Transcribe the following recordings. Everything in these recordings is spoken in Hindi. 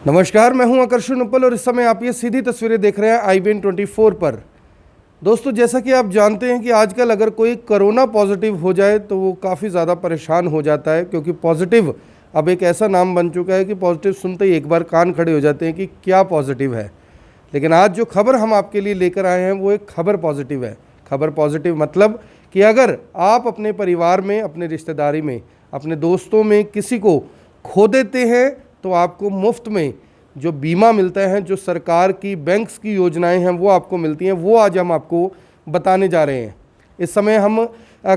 नमस्कार, मैं हूं आकर्षण उपल और इस समय आप ये सीधी तस्वीरें देख रहे हैं IBN 24 पर। दोस्तों, जैसा कि आप जानते हैं कि आजकल अगर कोई कोरोना पॉजिटिव हो जाए तो वो काफ़ी ज़्यादा परेशान हो जाता है, क्योंकि पॉजिटिव अब एक ऐसा नाम बन चुका है कि पॉजिटिव सुनते ही एक बार कान खड़े हो जाते हैं कि क्या पॉजिटिव है। लेकिन आज जो खबर हम आपके लिए लेकर आए हैं वो एक खबर पॉजिटिव है। खबर पॉजिटिव मतलब कि अगर आप अपने परिवार में, अपने रिश्तेदारी में, अपने दोस्तों में किसी को खो देते हैं तो आपको मुफ्त में जो बीमा मिलता है, जो सरकार की बैंक्स की योजनाएं हैं वो आपको मिलती हैं, वो आज हम आपको बताने जा रहे हैं। इस समय हम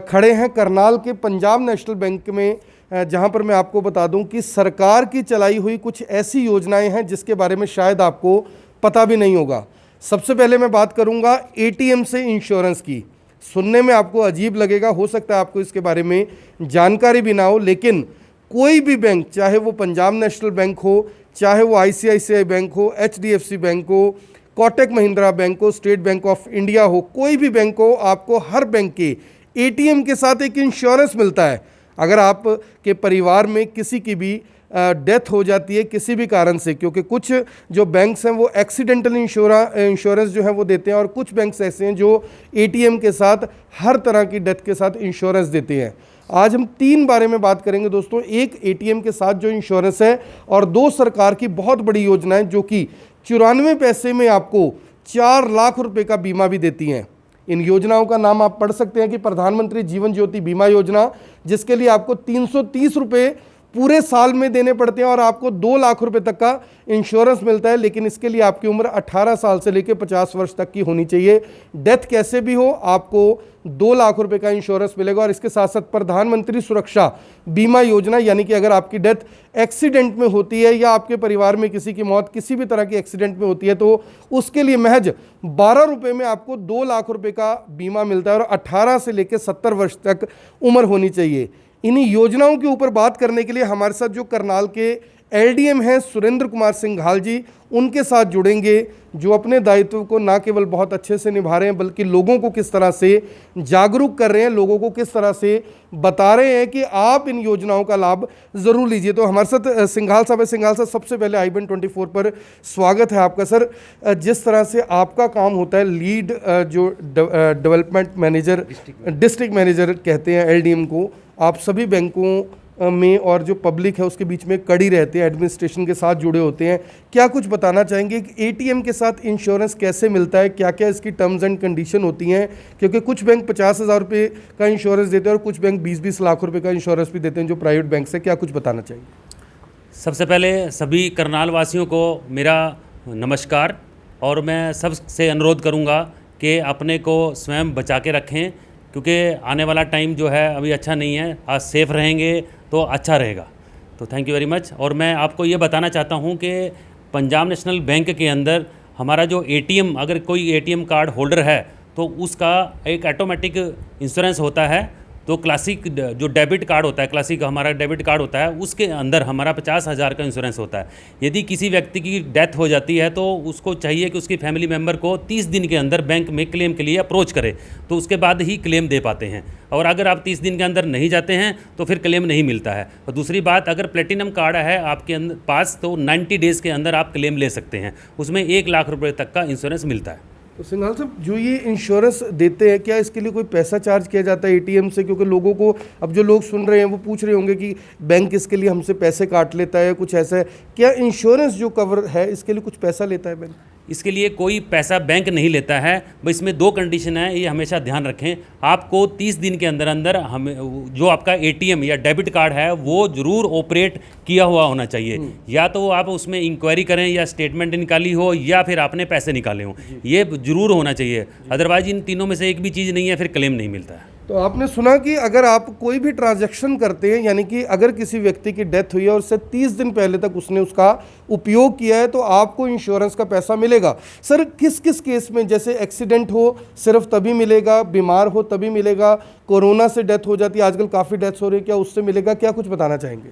खड़े हैं करनाल के पंजाब नेशनल बैंक में, जहां पर मैं आपको बता दूं कि सरकार की चलाई हुई कुछ ऐसी योजनाएं हैं जिसके बारे में शायद आपको पता भी नहीं होगा। सबसे पहले मैं बात करूंगा ATM से इंश्योरेंस की। सुनने में आपको अजीब लगेगा, हो सकता है आपको इसके बारे में जानकारी भी ना हो, लेकिन कोई भी बैंक, चाहे वो पंजाब नेशनल बैंक हो, चाहे वो ICICI बैंक हो, HDFC बैंक हो, कोटक महिंद्रा बैंक हो, स्टेट बैंक ऑफ इंडिया हो, कोई भी बैंक हो, आपको हर बैंक के ATM के साथ एक इंश्योरेंस मिलता है। अगर आप के परिवार में किसी की भी डेथ हो जाती है किसी भी कारण से, क्योंकि कुछ जो बैंक्स हैं वो एक्सीडेंटल इंश्योरेंस जो है वो देते हैं, और कुछ बैंक्स ऐसे हैं जो ATM के साथ हर तरह की डेथ के साथ इंश्योरेंस देते हैं। आज हम 3 बारे में बात करेंगे दोस्तों। एक ATM के साथ जो इंश्योरेंस है, और 2 सरकार की बहुत बड़ी योजनाएं जो कि 94 पैसे में आपको 4 लाख रुपए का बीमा भी देती हैं। इन योजनाओं का नाम आप पढ़ सकते हैं कि प्रधानमंत्री जीवन ज्योति बीमा योजना, जिसके लिए आपको 330 रुपये पूरे साल में देने पड़ते हैं और आपको 2 लाख रुपए तक का इंश्योरेंस मिलता है। लेकिन इसके लिए आपकी उम्र 18 साल से लेकर 50 वर्ष तक की होनी चाहिए। डेथ कैसे भी हो, आपको 2 लाख रुपए का इंश्योरेंस मिलेगा। और इसके साथ साथ प्रधानमंत्री सुरक्षा बीमा योजना, यानी कि अगर आपकी डेथ एक्सीडेंट में होती है या आपके परिवार में किसी की मौत किसी भी तरह की एक्सीडेंट में होती है तो उसके लिए महज 12 रुपये में आपको 2 लाख रुपए का बीमा मिलता है, और 18 से लेकर 70 वर्ष तक उम्र होनी चाहिए। इन्हीं योजनाओं के ऊपर बात करने के लिए हमारे साथ जो करनाल के LDM हैं सुरेंद्र कुमार सिंघाल जी, उनके साथ जुड़ेंगे, जो अपने दायित्व को ना केवल बहुत अच्छे से निभा रहे हैं बल्कि लोगों को किस तरह से जागरूक कर रहे हैं, लोगों को किस तरह से बता रहे हैं कि आप इन योजनाओं का लाभ ज़रूर लीजिए। तो हमारे साथ सिंघाल साहब है। सिंघाल साहब, सबसे पहले IBN 24 पर स्वागत है आपका। सर, जिस तरह से आपका काम होता है, लीड जो डेवलपमेंट मैनेजर, डिस्ट्रिक्ट मैनेजर कहते हैं LDM को, आप सभी बैंकों में और जो पब्लिक है उसके बीच में कड़ी रहते हैं, एडमिनिस्ट्रेशन के साथ जुड़े होते हैं, क्या कुछ बताना चाहेंगे कि ATM के साथ इंश्योरेंस कैसे मिलता है, क्या क्या इसकी टर्म्स एंड कंडीशन होती हैं? क्योंकि कुछ बैंक 50,000 रुपये का इंश्योरेंस देते हैं और कुछ बैंक 20-20 लाख रुपए का इंश्योरेंस भी देते हैं जो प्राइवेट बैंक से, क्या कुछ बताना चाहिए? सबसे पहले सभी करनाल वासियों को मेरा नमस्कार, और मैं सबसे अनुरोध करूंगा कि अपने को स्वयं बचा के रखें, क्योंकि आने वाला टाइम जो है अभी अच्छा नहीं है। आज सेफ रहेंगे तो अच्छा रहेगा। तो थैंक यू वेरी मच। और मैं आपको ये बताना चाहता हूँ कि पंजाब नेशनल बैंक के अंदर हमारा जो ATM, अगर कोई ATM कार्ड होल्डर है तो उसका एक ऑटोमेटिक इंश्योरेंस होता है। तो क्लासिक जो डेबिट कार्ड होता है, क्लासिक हमारा डेबिट कार्ड होता है, उसके अंदर हमारा 50,000 का इंश्योरेंस होता है। यदि किसी व्यक्ति की डेथ हो जाती है तो उसको चाहिए कि उसकी फैमिली मेम्बर को 30 दिन के अंदर बैंक में क्लेम के लिए अप्रोच करे, तो उसके बाद ही क्लेम दे पाते हैं। और अगर आप 30 दिन के अंदर नहीं जाते हैं तो फिर क्लेम नहीं मिलता है। और दूसरी बात, अगर प्लेटिनम कार्ड है आपके पास तो 90 डेज़ के अंदर आप क्लेम ले सकते हैं, उसमें 1 लाख रुपये तक का इंश्योरेंस मिलता है। तो सिंघाल साहब, जो ये इंश्योरेंस देते हैं, क्या इसके लिए कोई पैसा चार्ज किया जाता है ATM से? क्योंकि लोगों को, अब जो लोग सुन रहे हैं वो पूछ रहे होंगे कि बैंक इसके लिए हमसे पैसे काट लेता है, कुछ ऐसा है क्या? इंश्योरेंस जो कवर है इसके लिए कुछ पैसा लेता है बैंक? इसके लिए कोई पैसा बैंक नहीं लेता है। बस इसमें 2 कंडीशन है, ये हमेशा ध्यान रखें। आपको 30 दिन के अंदर अंदर हमें जो आपका ATM या डेबिट कार्ड है वो ज़रूर ऑपरेट किया हुआ होना चाहिए। या तो आप उसमें इंक्वायरी करें, या स्टेटमेंट निकाली हो, या फिर आपने पैसे निकाले हों, ये ज़रूर होना चाहिए। अदरवाइज इन तीनों में से एक भी चीज़ नहीं है, फिर क्लेम नहीं मिलता है। तो आपने सुना कि अगर आप कोई भी ट्रांजैक्शन करते हैं, यानी कि अगर किसी व्यक्ति की डेथ हुई है और उससे 30 दिन पहले तक उसने उसका उपयोग किया है तो आपको इंश्योरेंस का पैसा मिलेगा। सर, किस किस केस में, जैसे एक्सीडेंट हो सिर्फ तभी मिलेगा, बीमार हो तभी मिलेगा, कोरोना से डेथ हो जाती है, आजकल काफ़ी डेथ्स हो रही है, क्या उससे मिलेगा? क्या कुछ बताना चाहेंगे?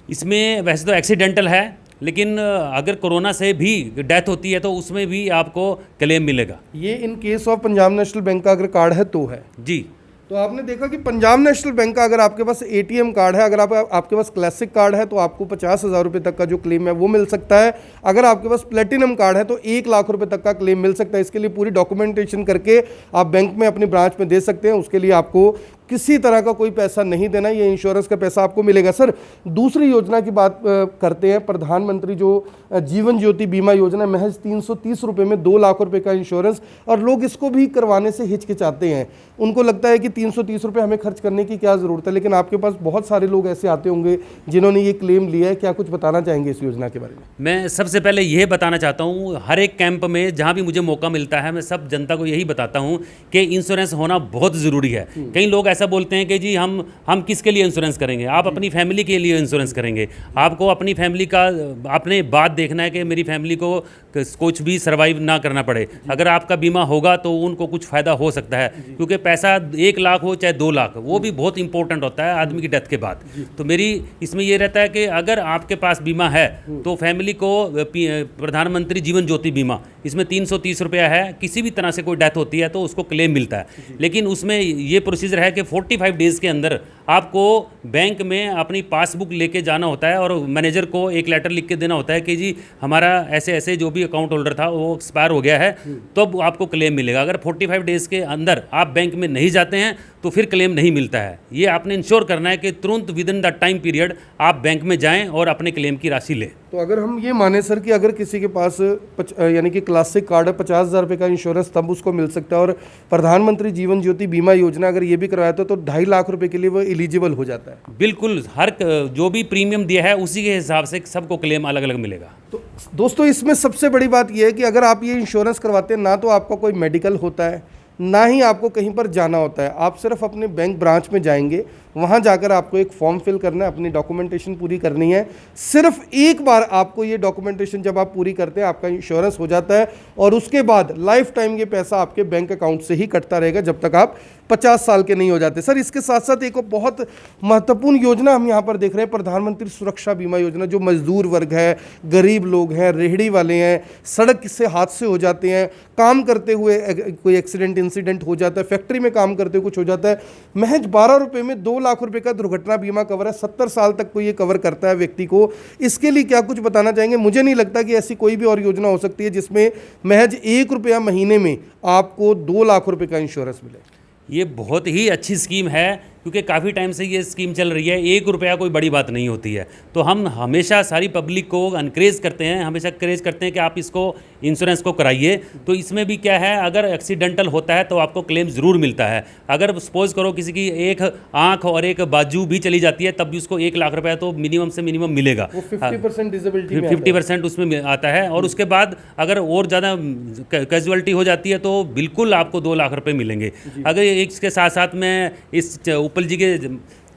इसमें वैसे तो एक्सीडेंटल है, लेकिन अगर कोरोना से भी डेथ होती है तो उसमें भी आपको क्लेम मिलेगा। ये in case of Punjab national bank का अगर कार्ड है तो है जी। तो आपने देखा कि पंजाब नेशनल बैंक का अगर आपके पास एटीएम कार्ड है, अगर आपके पास क्लासिक कार्ड है तो आपको 50,000 रुपये तक का जो क्लेम है वो मिल सकता है। अगर आपके पास प्लेटिनम कार्ड है तो 1 लाख रुपए तक का क्लेम मिल सकता है। इसके लिए पूरी डॉक्यूमेंटेशन करके आप बैंक में अपनी ब्रांच में दे सकते हैं। उसके लिए आपको किसी तरह का कोई पैसा नहीं देना, ये इंश्योरेंस का पैसा आपको मिलेगा। सर, दूसरी योजना की बात करते हैं, प्रधानमंत्री जो जीवन ज्योति बीमा योजना, महज 330 रुपये में 2 लाख रुपए का इंश्योरेंस, और लोग इसको भी करवाने से हिचकिचाते हैं। उनको लगता है कि 330 रुपये हमें खर्च करने की क्या ज़रूरत है, लेकिन आपके पास बहुत सारे लोग ऐसे आते होंगे जिन्होंने ये क्लेम लिया है। क्या कुछ बताना चाहेंगे इस योजना के बारे में? मैं सबसे पहले यह बताना चाहता हूँ, हर एक कैंप में जहाँ भी मुझे मौका मिलता है मैं सब जनता को यही बताता हूँ कि इंश्योरेंस होना बहुत ज़रूरी है। कई लोग ऐसा बोलते हैं कि जी हम किसके लिए इंश्योरेंस करेंगे, आप अपनी फैमिली के लिए इंश्योरेंस करेंगे। आपको अपनी फैमिली का अपने बात देखना है कि मेरी फैमिली को कुछ भी सर्वाइव ना करना पड़े। अगर आपका बीमा होगा तो उनको कुछ फ़ायदा हो सकता है, क्योंकि पैसा 1 लाख हो चाहे 2 लाख, वो भी बहुत इंपॉर्टेंट होता है आदमी की डेथ के बाद। तो मेरी इसमें ये रहता है कि अगर आपके पास बीमा है तो फैमिली को प्रधानमंत्री जीवन ज्योति बीमा, इसमें 330 रुपया है। किसी भी तरह से कोई डेथ होती है तो उसको क्लेम मिलता है, लेकिन उसमें ये प्रोसीजर है कि 45 डेज़ के अंदर आपको बैंक में अपनी पासबुक लेके जाना होता है और मैनेजर को एक लेटर लिख के देना होता है कि जी हमारा ऐसे ऐसे जो भी अकाउंट होल्डर था वो एक्सपायर हो गया है, तो अब आपको क्लेम मिलेगा। अगर 45 डेज़ के अंदर आप बैंक में नहीं जाते हैं तो फिर क्लेम नहीं मिलता है। ये आपने इंश्योर करना है कि तुरंत with in the time period आप बैंक में जाएं और अपने क्लेम की राशि लें। तो अगर हम ये माने सर कि अगर किसी के पास यानी कि क्लासिक कार्ड है, 50,000 रुपये का इंश्योरेंस तब उसको मिल सकता है, और प्रधानमंत्री जीवन ज्योति बीमा योजना अगर ये भी करवाया तो 2.5 लाख रुपए के लिए वो एलिजिबल हो जाता है। बिल्कुल, हर जो भी प्रीमियम दिया है उसी के हिसाब से सबको क्लेम अलग अलग मिलेगा। तो दोस्तों, इसमें सबसे बड़ी बात यह है कि अगर आप ये इंश्योरेंस करवाते हैं, ना तो आपका कोई मेडिकल होता है, ना ही आपको कहीं पर जाना होता है। आप सिर्फ अपने बैंक ब्रांच में जाएंगे, वहाँ जाकर आपको एक फॉर्म फिल करना है, अपनी डॉक्यूमेंटेशन पूरी करनी है। सिर्फ एक बार आपको ये डॉक्यूमेंटेशन जब आप पूरी करते हैं, आपका इंश्योरेंस हो जाता है, और उसके बाद लाइफ टाइम ये पैसा आपके बैंक अकाउंट से ही कटता रहेगा जब तक आप 50 साल के नहीं हो जाते। सर, इसके साथ साथ एक बहुत महत्वपूर्ण योजना हम यहाँ पर देख रहे हैं, प्रधानमंत्री सुरक्षा बीमा योजना, जो मजदूर वर्ग है, गरीब लोग हैं, रेहड़ी वाले हैं, सड़क से हादसे हो जाते हैं, काम करते हुए कोई एक्सीडेंट इंसिडेंट हो जाता है, फैक्ट्री में काम करते हुए कुछ हो जाता है, महज 12 रुपये में 2 लाख रुपए का दुर्घटना बीमा कवर है। 70 साल तक को ये कवर करता है व्यक्ति को। इसके लिए क्या कुछ बताना चाहेंगे? मुझे नहीं लगता कि ऐसी कोई भी और योजना हो सकती है जिसमें महज 1 रुपया महीने में आपको 2 लाख रुपए का इंश्योरेंस मिले। ये बहुत ही अच्छी स्कीम है, क्योंकि काफ़ी टाइम से ये स्कीम चल रही है। 1 रुपया कोई बड़ी बात नहीं होती है। तो हम हमेशा सारी पब्लिक को एनकरेज करते हैं, हमेशा करेज करते हैं कि आप इसको इंश्योरेंस को कराइए। तो इसमें भी क्या है, अगर एक्सीडेंटल होता है तो आपको क्लेम ज़रूर मिलता है। अगर सपोज करो किसी की एक आँख और एक बाजू भी चली जाती है, तब भी उसको 1 लाख रुपया तो मिनिमम से मिनिमम मिलेगा। 50% डिसेबिलिटी 50% उसमें आता है। और उसके बाद अगर और ज़्यादा कैजुअलिटी हो जाती है तो बिल्कुल आपको 2 लाख रुपये मिलेंगे। अगर इसके साथ साथ मैं इस उपल जी के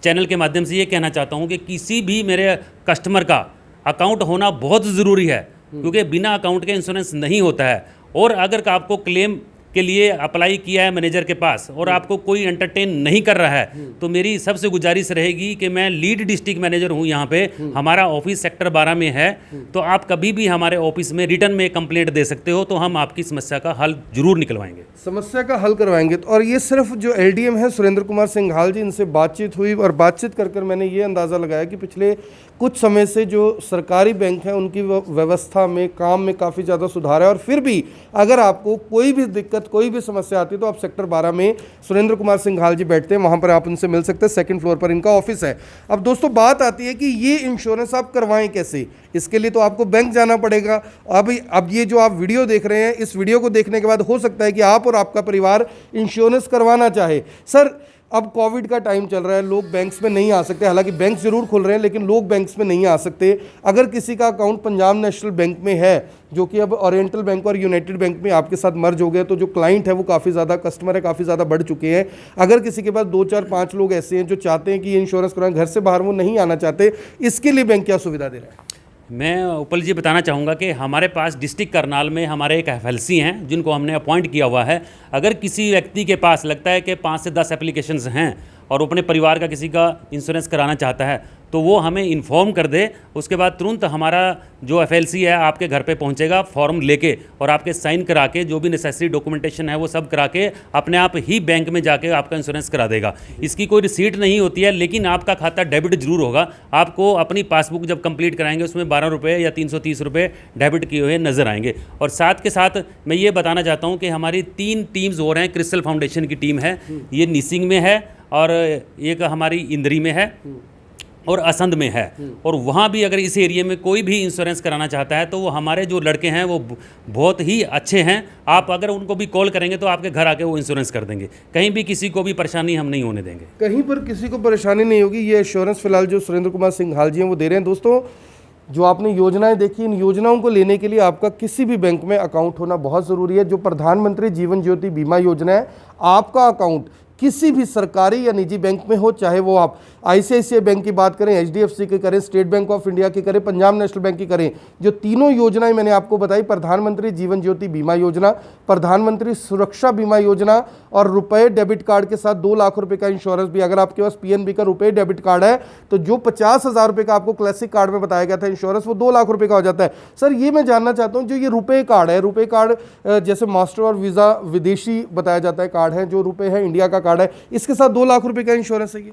चैनल के माध्यम से ये कहना चाहता हूँ कि किसी भी मेरे कस्टमर का अकाउंट होना बहुत ज़रूरी है, क्योंकि बिना अकाउंट के इंश्योरेंस नहीं होता है। और अगर आपको क्लेम के लिए अप्लाई किया है मैनेजर के पास और आपको कोई एंटरटेन नहीं कर रहा है, तो मेरी सबसे गुजारिश रहेगी कि मैं लीड डिस्ट्रिक्ट मैनेजर हूं यहाँ पे, हमारा ऑफिस सेक्टर 12 में है। तो आप कभी भी हमारे ऑफिस में रिटर्न में कंप्लेंट दे सकते हो, तो हम आपकी समस्या का हल जरूर निकलवाएंगे, समस्या का हल करवाएंगे। और ये सिर्फ जो एलडीएम है सुरेंद्र कुमार सिंघाल जी, इनसे बातचीत हुई और बातचीत कर मैंने ये अंदाज़ा लगाया कि पिछले कुछ समय से जो सरकारी बैंक हैं उनकी व्यवस्था में, काम में काफ़ी ज़्यादा सुधार है। और फिर भी अगर आपको कोई भी दिक्कत, कोई भी समस्या आती है तो आप सेक्टर 12 में सुरेंद्र कुमार सिंघाल जी बैठते हैं, वहाँ पर आप उनसे मिल सकते हैं। 2nd फ्लोर पर इनका ऑफिस है। अब दोस्तों, बात आती है कि ये इंश्योरेंस आप करवाएं कैसे। इसके लिए तो आपको बैंक जाना पड़ेगा। अब ये जो आप वीडियो देख रहे हैं, इस वीडियो को देखने के बाद हो सकता है कि आप और आपका परिवार इंश्योरेंस करवाना चाहे। सर, अब कोविड का टाइम चल रहा है, लोग बैंक्स में नहीं आ सकते। हालांकि बैंक जरूर खुल रहे हैं, लेकिन लोग बैंक्स में नहीं आ सकते। अगर किसी का अकाउंट पंजाब नेशनल बैंक में है, जो कि अब ओरिएंटल बैंक और यूनाइटेड बैंक में आपके साथ मर्ज हो गया, तो जो क्लाइंट है वो काफ़ी ज़्यादा, कस्टमर है काफ़ी ज़्यादा बढ़ चुके हैं। अगर किसी के पास 2, 4, 5 लोग ऐसे हैं जो चाहते हैं कि ये इंश्योरेंस कराएं, घर से बाहर वो नहीं आना चाहते, इसके लिए बैंक क्या सुविधा दे रहा है? मैं उपल जी बताना चाहूँगा कि हमारे पास डिस्ट्रिक्ट करनाल में हमारे एक एफएलसी हैं जिनको हमने अपॉइंट किया हुआ है। अगर किसी व्यक्ति के पास लगता है कि 5 से 10 एप्लीकेशंस हैं और अपने परिवार का किसी का इंश्योरेंस कराना चाहता है तो वो हमें इन्फॉर्म कर दे। उसके बाद तुरंत हमारा जो FLC है आपके घर पे पहुंचेगा फॉर्म लेके, और आपके साइन करा के जो भी नेसेसरी डॉक्यूमेंटेशन है वो सब करा के अपने आप ही बैंक में जाके आपका इंश्योरेंस करा देगा। इसकी कोई रिसीट नहीं होती है, लेकिन आपका खाता डेबिट जरूर होगा। आपको अपनी पासबुक जब कंप्लीट कराएंगे उसमें 12 रुपये या 330 रुपये डेबिट किए हुए नजर आएंगे। और साथ के साथ मैं ये बताना चाहता हूँ कि हमारी 3 टीम्स हो रहे हैं। क्रिस्टल फाउंडेशन की टीम है, ये निसिंग में है, और एक हमारी इंदरी में है, और असंध में है। और वहाँ भी अगर इस एरिया में कोई भी इंश्योरेंस कराना चाहता है तो वो हमारे जो लड़के हैं वो बहुत ही अच्छे हैं। आप अगर उनको भी कॉल करेंगे तो आपके घर आके वो इंश्योरेंस कर देंगे। कहीं भी किसी को भी परेशानी हम नहीं होने देंगे, कहीं पर किसी को परेशानी नहीं होगी। ये एश्योरेंस फिलहाल जो सुरेंद्र कुमार सिंघाल जी हैं वो दे रहे हैं। दोस्तों, जो आपने योजनाएं देखी, इन योजनाओं को लेने के लिए आपका किसी भी बैंक में अकाउंट होना बहुत ज़रूरी है। जो प्रधानमंत्री जीवन ज्योति बीमा योजना है, आपका अकाउंट किसी भी सरकारी या निजी बैंक में हो, चाहे वो आप ICICI बैंक की बात करें, HDFC की करें, स्टेट बैंक ऑफ इंडिया की करें, पंजाब नेशनल बैंक की करें, जो तीनों योजनाएं मैंने आपको बताई, प्रधानमंत्री जीवन ज्योति बीमा योजना, प्रधानमंत्री सुरक्षा बीमा योजना, और रुपए डेबिट कार्ड के साथ 2 लाख रुपए का इंश्योरेंस भी। अगर आपके पास PNB का रुपए डेबिट कार्ड है तो जो 50,000 रुपये का आपको क्लासिक कार्ड में बताया गया था इंश्योरेंस, वो 2 लाख रुपये का हो जाता है। सर, ये मैं जानना चाहता हूँ, जो ये रुपए कार्ड है, रुपए कार्ड जैसे मास्टर और वीज़ा विदेशी बताया जाता है कार्ड है, जो रुपए है इंडिया का कार्ड है, इसके साथ 2 लाख रुपए का इंश्योरेंस है ये?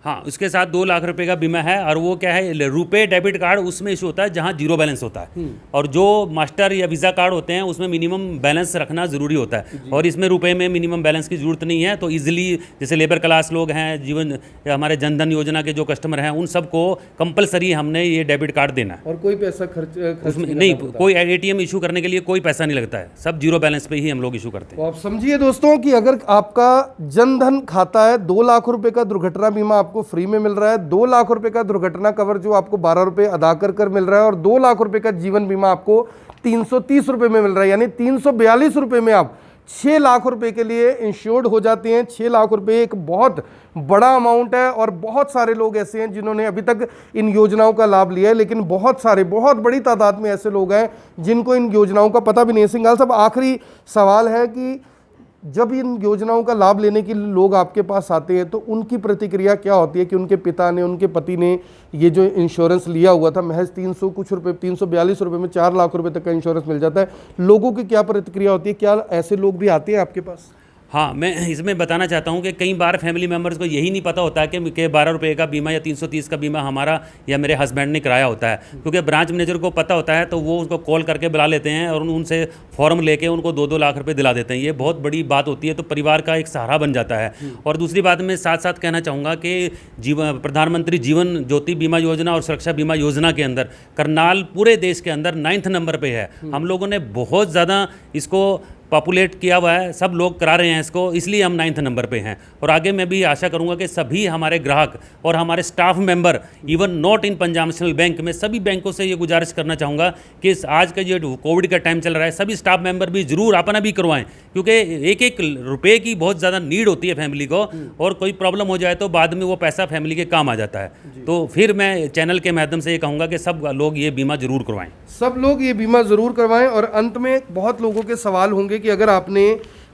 हाँ, उसके साथ 2 लाख रुपए का बीमा है। और वो क्या है, रुपए डेबिट कार्ड उसमें इशू होता है जहाँ जीरो बैलेंस होता है, और जो मास्टर या वीज़ा कार्ड होते हैं उसमें मिनिमम बैलेंस रखना ज़रूरी होता है, और इसमें रुपए में मिनिमम बैलेंस की ज़रूरत नहीं है। तो इजीली, जैसे लेबर क्लास लोग हैं, जीवन हमारे जनधन योजना के जो कस्टमर हैं, उन सबको कंपलसरी हमने ये डेबिट कार्ड देना है। और कोई पैसा खर्च उसमें नहीं, कोई ATM इशू करने के लिए कोई पैसा नहीं लगता है, सब जीरो बैलेंस पे ही हम लोग इशू करते हैं। तो आप समझिए दोस्तों कि अगर आपका जनधन खाता है, 2 लाख रुपए का दुर्घटना बीमा आपको फ्री में मिल रहा है, 2 लाख रुपए का दुर्घटना कवर जो आपको 12 रुपए अदा कर मिल रहा है, और 2 लाख रुपए का जीवन बीमा आपको 330 रुपए में मिल रहा है, यानी 342 रुपए में आप 6 लाख रुपए के लिए इंश्योर्ड हो जाते हैं। 6 लाख रुपए एक बहुत बड़ा अमाउंट है, और बहुत सारे लोग ऐसे हैं जिन्होंने अभी तक इन योजनाओं का लाभ लिया है, लेकिन बहुत बड़ी तादाद में ऐसे लोग हैं जिनको इन योजनाओं का पता भी नहीं है। सिंघाल साहब, आखिरी सवाल है कि जब इन योजनाओं का लाभ लेने के लिए लोग आपके पास आते हैं तो उनकी प्रतिक्रिया क्या होती है कि उनके पिता ने, उनके पति ने ये जो इंश्योरेंस लिया हुआ था, महज 300 कुछ रुपए, 342 रुपए में 4 लाख रुपए तक का इंश्योरेंस मिल जाता है, लोगों की क्या प्रतिक्रिया होती है? क्या ऐसे लोग भी आते हैं आपके पास? हाँ, मैं इसमें बताना चाहता हूँ कि कई बार फैमिली मेम्बर्स को यही नहीं पता होता है कि 12 रुपये का बीमा या 330 का बीमा हमारा या मेरे हस्बैंड ने कराया होता है। क्योंकि ब्रांच मैनेजर को पता होता है तो वो उसको कॉल करके बुला लेते हैं और उनसे फॉर्म लेके उनको 2-2 लाख रुपए दिला देते हैं। ये बहुत बड़ी बात होती है, तो परिवार का एक सहारा बन जाता है। और दूसरी बात मैं साथ साथ कहना चाहूँगा कि प्रधानमंत्री जीवन ज्योति बीमा योजना और सुरक्षा बीमा योजना के अंदर करनाल पूरे देश के अंदर 9th नंबर पर है। हम लोगों ने बहुत ज़्यादा इसको पॉपुलेट किया हुआ है, सब लोग करा रहे हैं इसको, इसलिए हम 9th नंबर पे हैं। और आगे मैं भी आशा करूंगा कि सभी हमारे ग्राहक और हमारे staff member, even not in Punjab national bank, में सभी बैंकों से ये गुजारिश करना चाहूँगा कि आज का जो कोविड का टाइम चल रहा है, सभी स्टाफ मेंबर भी जरूर अपना भी करवाएं, क्योंकि एक रुपये की बहुत ज़्यादा नीड होती है फैमिली को, और कोई प्रॉब्लम हो जाए तो बाद में वो पैसा फैमिली के काम आ जाता है। तो फिर मैं चैनल के माध्यम से ये कहूँगा कि सब लोग ये बीमा जरूर करवाएं, सब लोग ये बीमा ज़रूर करवाएं। और अंत में बहुत लोगों के सवाल होंगे कि अगर आपने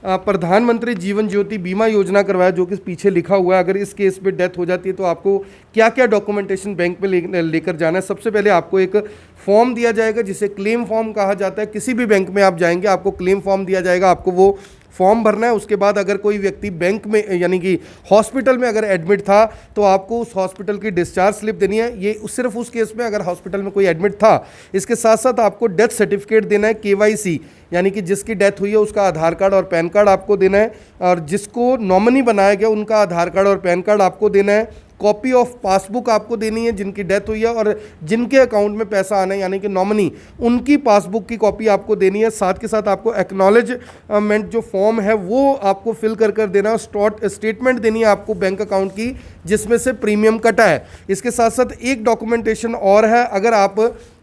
प्रधानमंत्री जीवन ज्योति बीमा योजना करवाया, जो कि पीछे लिखा हुआ है, अगर इस केस पे डेथ हो जाती है तो आपको क्या क्या डॉक्यूमेंटेशन बैंक में लेकर जाना है? सबसे पहले आपको एक फॉर्म दिया जाएगा जिसे क्लेम फॉर्म कहा जाता है। किसी भी बैंक में आप जाएंगे आपको क्लेम फॉर्म दिया जाएगा, आपको वो फॉर्म भरना है। उसके बाद अगर कोई व्यक्ति बैंक में यानी कि हॉस्पिटल में अगर एडमिट था तो आपको उस हॉस्पिटल की डिस्चार्ज स्लिप देनी है, ये सिर्फ उस केस में अगर हॉस्पिटल में कोई एडमिट था। इसके साथ साथ आपको डेथ सर्टिफिकेट देना है, KYC यानी कि जिसकी डेथ हुई है उसका आधार कार्ड और पैन कार्ड आपको देना है, और जिसको नॉमिनी बनाया गया उनका आधार कार्ड और पैन कार्ड आपको देना है। कॉपी ऑफ पासबुक आपको देनी है जिनकी डेथ हुई है, और जिनके अकाउंट में पैसा आना है यानी कि नॉमिनी, उनकी पासबुक की कॉपी आपको देनी है। साथ के साथ आपको एक्नॉलेजमेंट जो फॉर्म है वो आपको फिल कर देना है। स्टेटमेंट देनी है आपको बैंक अकाउंट की जिसमें से प्रीमियम कटा है। इसके साथ साथ एक डॉक्यूमेंटेशन और है, अगर आप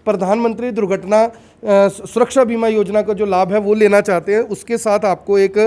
प्रधानमंत्री दुर्घटना सुरक्षा बीमा योजना का जो लाभ है वो लेना चाहते हैं, उसके साथ आपको एक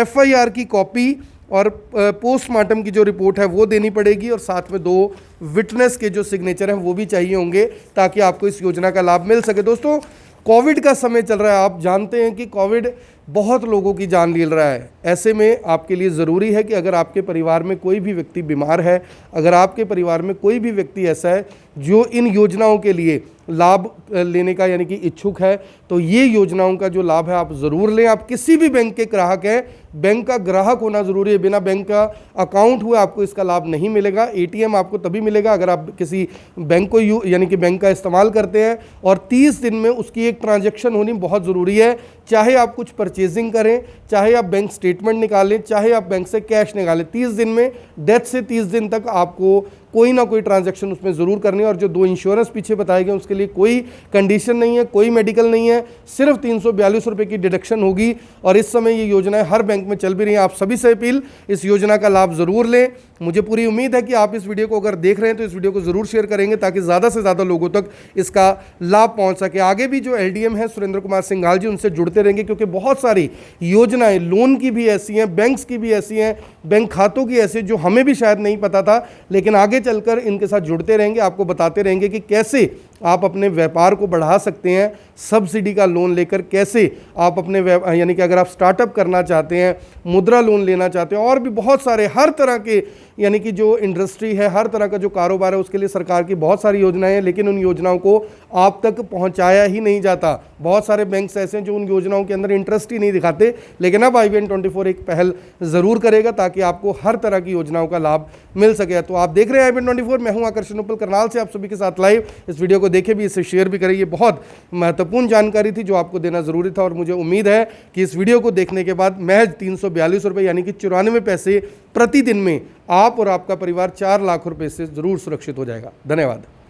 FIR की कॉपी और पोस्टमार्टम की जो रिपोर्ट है वो देनी पड़ेगी, और साथ में 2 विटनेस के जो सिग्नेचर हैं वो भी चाहिए होंगे ताकि आपको इस योजना का लाभ मिल सके। दोस्तों, कोविड का समय चल रहा है, आप जानते हैं कि कोविड बहुत लोगों की जान ले रहा है। ऐसे में आपके लिए ज़रूरी है कि अगर आपके परिवार में कोई भी व्यक्ति बीमार है, अगर आपके परिवार में कोई भी व्यक्ति ऐसा है जो इन योजनाओं के लिए लाभ लेने का यानी कि इच्छुक है, तो ये योजनाओं का जो लाभ है आप ज़रूर लें। आप किसी भी बैंक के ग्राहक हैं, बैंक का ग्राहक होना ज़रूरी है। बिना बैंक का अकाउंट हुए आपको इसका लाभ नहीं मिलेगा। एटीएम आपको तभी मिलेगा अगर आप किसी बैंक को यानी कि बैंक का इस्तेमाल करते हैं, और 30 दिन में उसकी एक ट्रांजैक्शन होनी बहुत ज़रूरी है। चाहे आप कुछ परचेजिंग करें, चाहे आप बैंक स्टेटमेंट निकालें, चाहे आप बैंक से कैश निकालें, 30 दिन में, डेथ से 30 दिन तक आपको कोई ना कोई ट्रांजैक्शन उसमें ज़रूर करनी है। और जो 2 इंश्योरेंस पीछे बताए गए उसके लिए कोई कंडीशन नहीं है, कोई मेडिकल नहीं है, सिर्फ 342 रुपये की डिडक्शन होगी। और इस समय ये योजनाएं हर बैंक में चल भी रही हैं। आप सभी से अपील, इस योजना का लाभ ज़रूर लें। मुझे पूरी उम्मीद है कि आप इस वीडियो को अगर देख रहे हैं तो इस वीडियो को ज़रूर शेयर करेंगे ताकि ज़्यादा से ज़्यादा लोगों तक इसका लाभ पहुँच सके। आगे भी जो LDM है सुरेंद्र कुमार सिंघाल जी, उनसे जुड़ते रहेंगे, क्योंकि बहुत सारी योजनाएं लोन की भी ऐसी हैं, बैंक्स की भी ऐसी हैं, बैंक खातों की ऐसी जो हमें भी शायद नहीं पता था, लेकिन आगे चलकर इनके साथ जुड़ते रहेंगे, आपको बताते रहेंगे कि कैसे आप अपने व्यापार को बढ़ा सकते हैं सब्सिडी का लोन लेकर, कैसे आप अपने यानी कि अगर आप स्टार्टअप करना चाहते हैं, मुद्रा लोन लेना चाहते हैं, और भी बहुत सारे हर तरह के यानी कि जो इंडस्ट्री है, हर तरह का जो कारोबार है, उसके लिए सरकार की बहुत सारी योजनाएं हैं, लेकिन उन योजनाओं को आप तक पहुंचाया ही नहीं जाता। बहुत सारे बैंक्स ऐसे हैं जो उन योजनाओं के अंदर इंटरेस्ट ही नहीं दिखाते, लेकिन अब IBN24 एक पहल ज़रूर करेगा ताकि आपको हर तरह की योजनाओं का लाभ मिल सके। तो आप देख रहे हैं IBN24, मैं हूं आकर्षण उपल करनाल से, आप सभी के साथ लाइव। इस वीडियो को देखें भी, इसे शेयर भी करें। ये बहुत महत्वपूर्ण जानकारी थी जो आपको देना ज़रूरी था, और मुझे उम्मीद है कि इस वीडियो को देखने के बाद महज 342 रुपये यानी कि 94 पैसे प्रतिदिन में आप और आपका परिवार 4 लाख रुपए से ज़रूर सुरक्षित हो जाएगा। धन्यवाद।